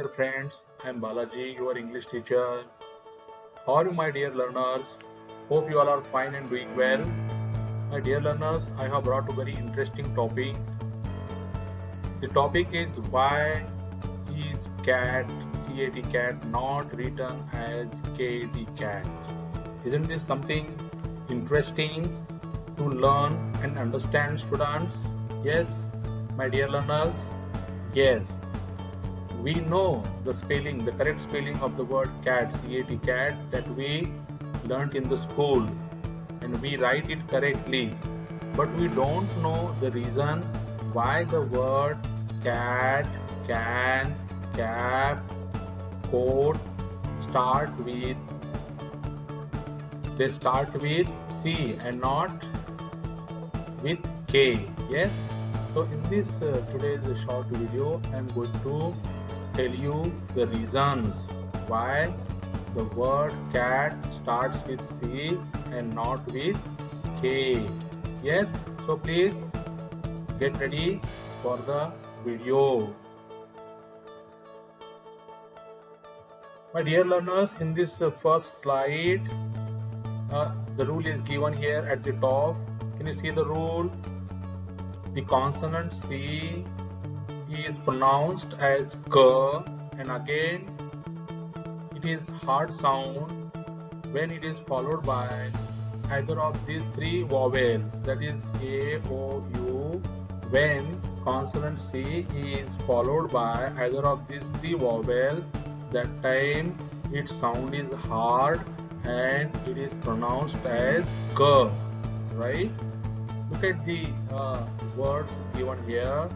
dear friends, I am Balaji, your English teacher. How are you, my dear learners? Hope you all are fine and doing well. My dear learners, I have brought a very interesting topic. The topic is why is cat, CAT cat, not written as KD cat. Isn't this something interesting to learn and understand, students? Yes, my dear learners. Yes, we know the spelling, the correct spelling of the word cat, CAT cat, that we learnt in the school, and we write it correctly. But we don't know the reason why the word cat, can, cap, coat they start with C and not with K. Yes. So in this today's short video, I am going to tell you the reasons why the word cat starts with C and not with K. Yes. So please get ready for the video. My dear learners, in this first slide, the rule is given here at the top. Can you see the rule? The consonant C is pronounced as K, and again it is hard sound when it is followed by either of these three vowels, that is A, O, U. When consonant C is followed by either of these three vowels, that time its sound is hard and it is pronounced as K, right? Look at the words given here.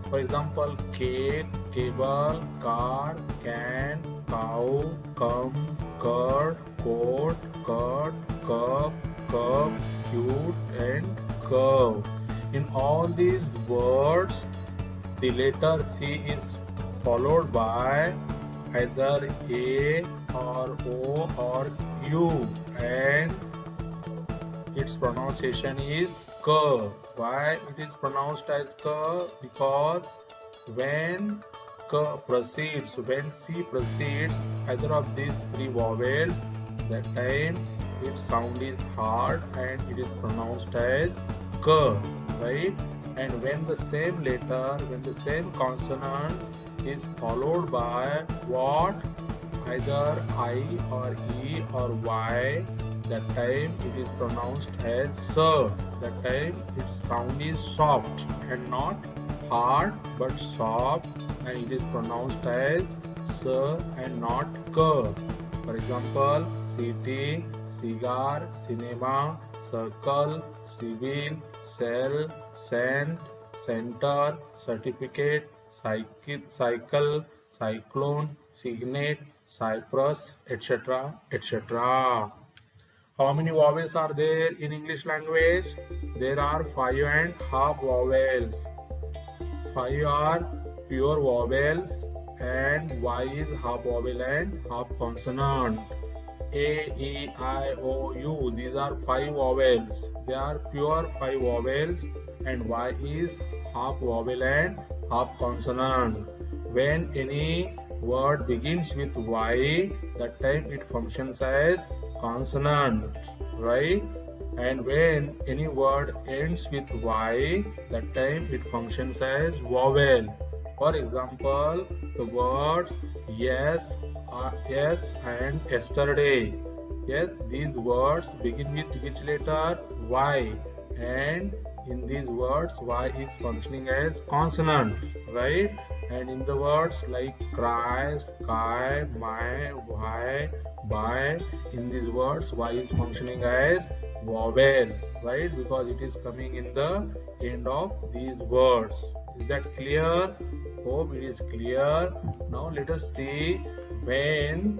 For example, cake, cable, car, can, cow, come, curd, coat, cut, cup, cup, cute, and curve. In all these words, the letter C is followed by either A or O or U, and its pronunciation is K. Why it is pronounced as K? Because when C precedes either of these three vowels, that time its sound is hard and it is pronounced as K, right? And when the same consonant is followed by what? Either I or E or Y, that time it is pronounced as S. That time its sound is soft and not hard but soft, and it is pronounced as S and not K. For example, city, cigar, cinema, circle, civil, cell, cent, center, certificate, cycle, cyclone, signet, cypress, etc., etc. How many vowels are there in English language? There are 5.5 vowels. 5 are pure vowels and Y is half vowel and half consonant. A, E, I, O, U, these are 5 vowels. They are pure 5 vowels and Y is half vowel and half consonant. When any word begins with Y, that time it functions as consonant, right? And when any word ends with Y, that time it functions as vowel. For example, the words yes, yes and yesterday. Yes, these words begin with which letter? Y, and in these words Y is functioning as consonant, right? And in the words like cry, sky, my, why, by, in these words Y is functioning as vowel, right? Because it is coming in the end of these words. Is that clear? Hope it is clear. Now let us see when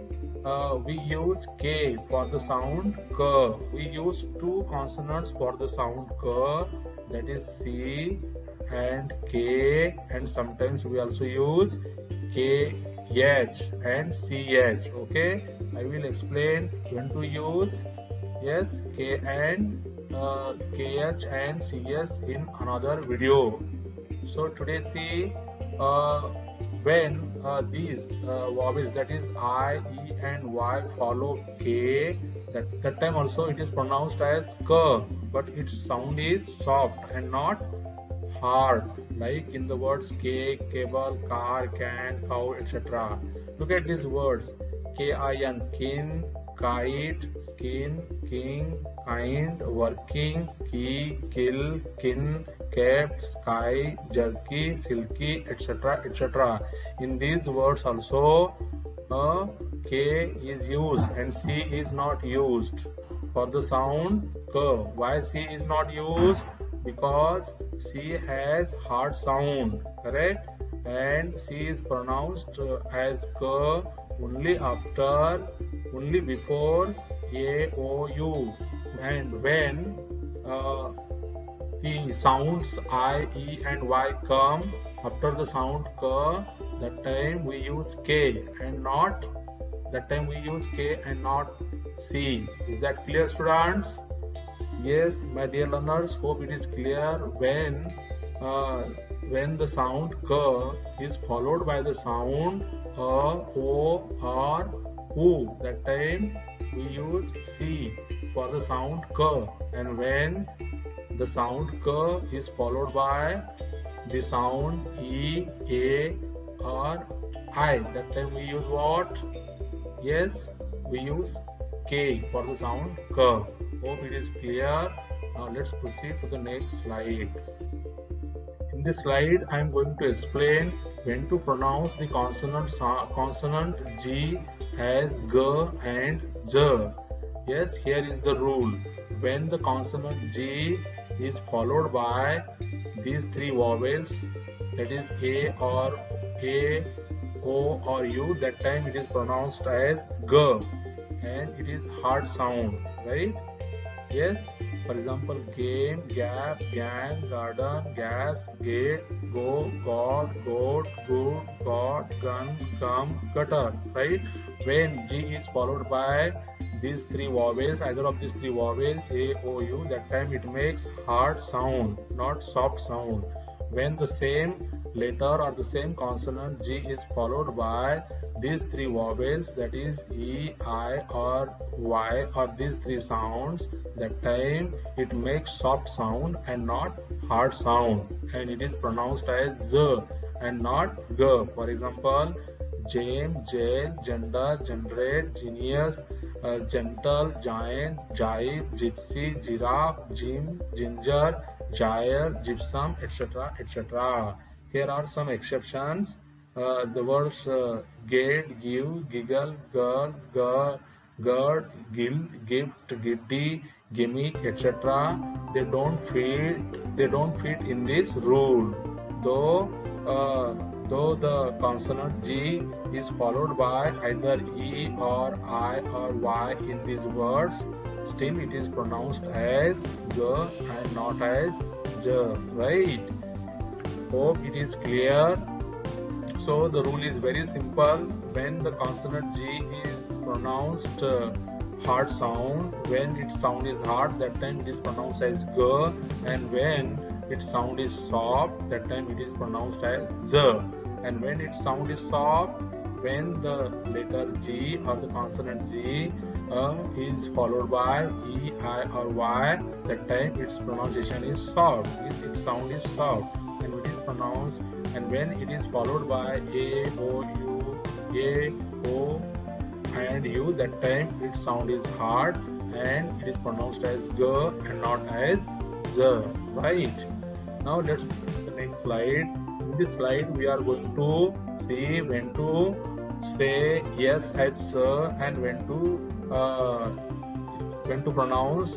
we use K for the sound K. We use two consonants for the sound K, that is C and K, and sometimes we also use KH and CH. Okay, I will explain when to use yes K and KH and CS in another video. So today see when these vowels, that is I, E and Y, follow K, that time also it is pronounced as K, but its sound is soft and not hard, like in the words cake, cable, car, can, cow, etc. Look at these words: kin, kin, kite, skin, king, kind, working, key, kill, kin, cap, sky, jerky, silky, etc. etc. In these words also a K is used and C is not used for the sound K. Why C is not used? Because C has hard sound, correct? And C is pronounced as K only before A, O, U. And when uh, the sounds I, E and Y come after the sound K, that time we use K and not C. Is that clear, students? Yes, my dear learners, hope it is clear. Uh, when the sound K is followed by the sound A, O or U, that time we use C for the sound K. And when the sound K is followed by the sound E, A or I, that time we use what? Yes, we use K for the sound K. Hope it is clear. Now let's proceed to the next slide. In this slide, I am going to explain when to pronounce the consonant G as G and J. Yes, here is the rule. When the consonant G is followed by these three vowels, that is A or A, O or U, that time it is pronounced as G and it is hard sound, right? Yes, for example, game, gap, gang, garden, gas, gate, go, god, goat, good, god, gun, come, gutter, right? When G is followed by these three vowels, either of these three vowels, A, O, U, that time it makes hard sound, not soft sound. When the same letter or the same consonant G is followed by these three vowels, that is E, I or Y, or these three sounds, that time it makes soft sound and not hard sound, and it is pronounced as Z and not G. For example, jam, jail, gender, generate, genius, gentle, giant, jive, gypsy, giraffe, gym, ginger, gyre, gypsum, etc. etc. Here are some exceptions. The words gate, give, giggle, girl, gird, gild, gift, giddy, gimmick, etc. They don't fit in this rule. Though though the consonant G is followed by either E or I or Y in these words, still it is pronounced as G and not as J, right? Hope it is clear. So the rule is very simple. When the consonant G is pronounced hard sound, when its sound is hard, that time it is pronounced as G, and when its sound is soft, that time it is pronounced as Z. And when its sound is soft, when the letter G or the consonant G is followed by E, I or Y, that time its pronunciation is soft, its sound is soft, and it is pronounced. And when it is followed by A, O, U, A, O and U, that time its sound is hard and it is pronounced as G and not as Z, right? Now let's go to the next slide. In this slide, we are going to see when to say yes as sir and when to pronounce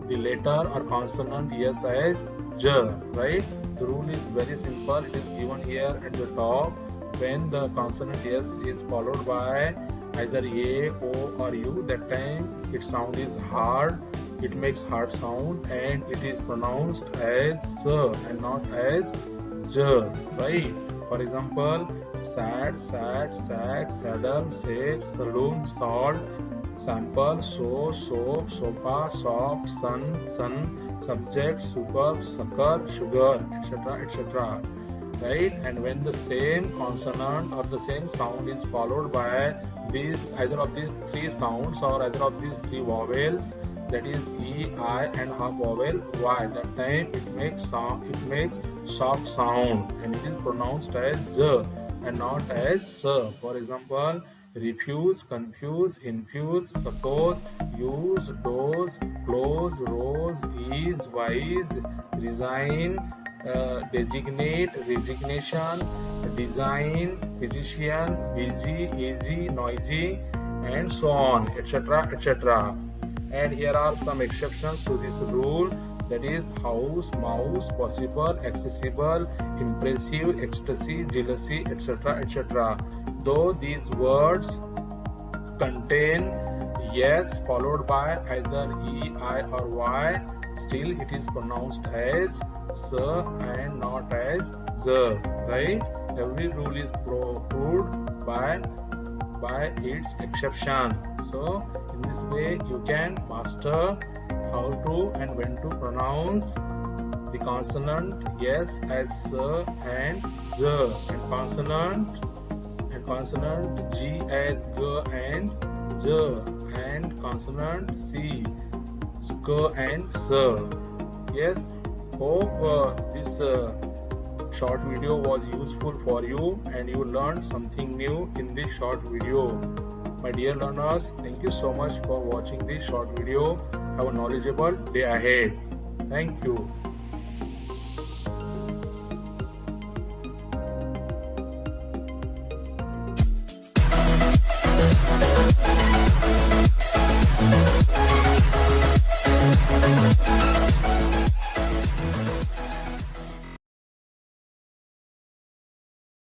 the letter or consonant yes as J, right? The rule is very simple. It is given here at the top. When the consonant yes is followed by either A, O or U, that time its sound is hard. It makes hard sound and it is pronounced as S and not as J, right? For example, sad, sad, sack, saddle, safe, saloon, salt, sample, so, soap, sofa, soft, sun, subject, superb, sucker, sugar, etc. etc. right? And when the same consonant or the same sound is followed by either of these three sounds or either of these three vowels, that is E, I and half vowel Y, that time it makes soft sound and it is pronounced as Z and not as S. For example, refuse, confuse, infuse, suppose, use, dose, close, rose, ease, wise, resign, designate, resignation, design, physician, busy, easy, noisy, and so on, etc., etc. And here are some exceptions to this rule, that is house, mouse, possible, accessible, impressive, ecstasy, jealousy, etc., etc. Though these words contain yes followed by either E, I or Y, still it is pronounced as S and not as Z, right? Every rule is proved by its exception. So in this way you can master how to and when to pronounce the consonant yes as S and Z, and consonant G as G and J, and consonant C, Sk and S. Yes, hope this short video was useful for you and you learned something new in this short video. My dear learners, thank you so much for watching this short video. Have a knowledgeable day ahead. Thank you.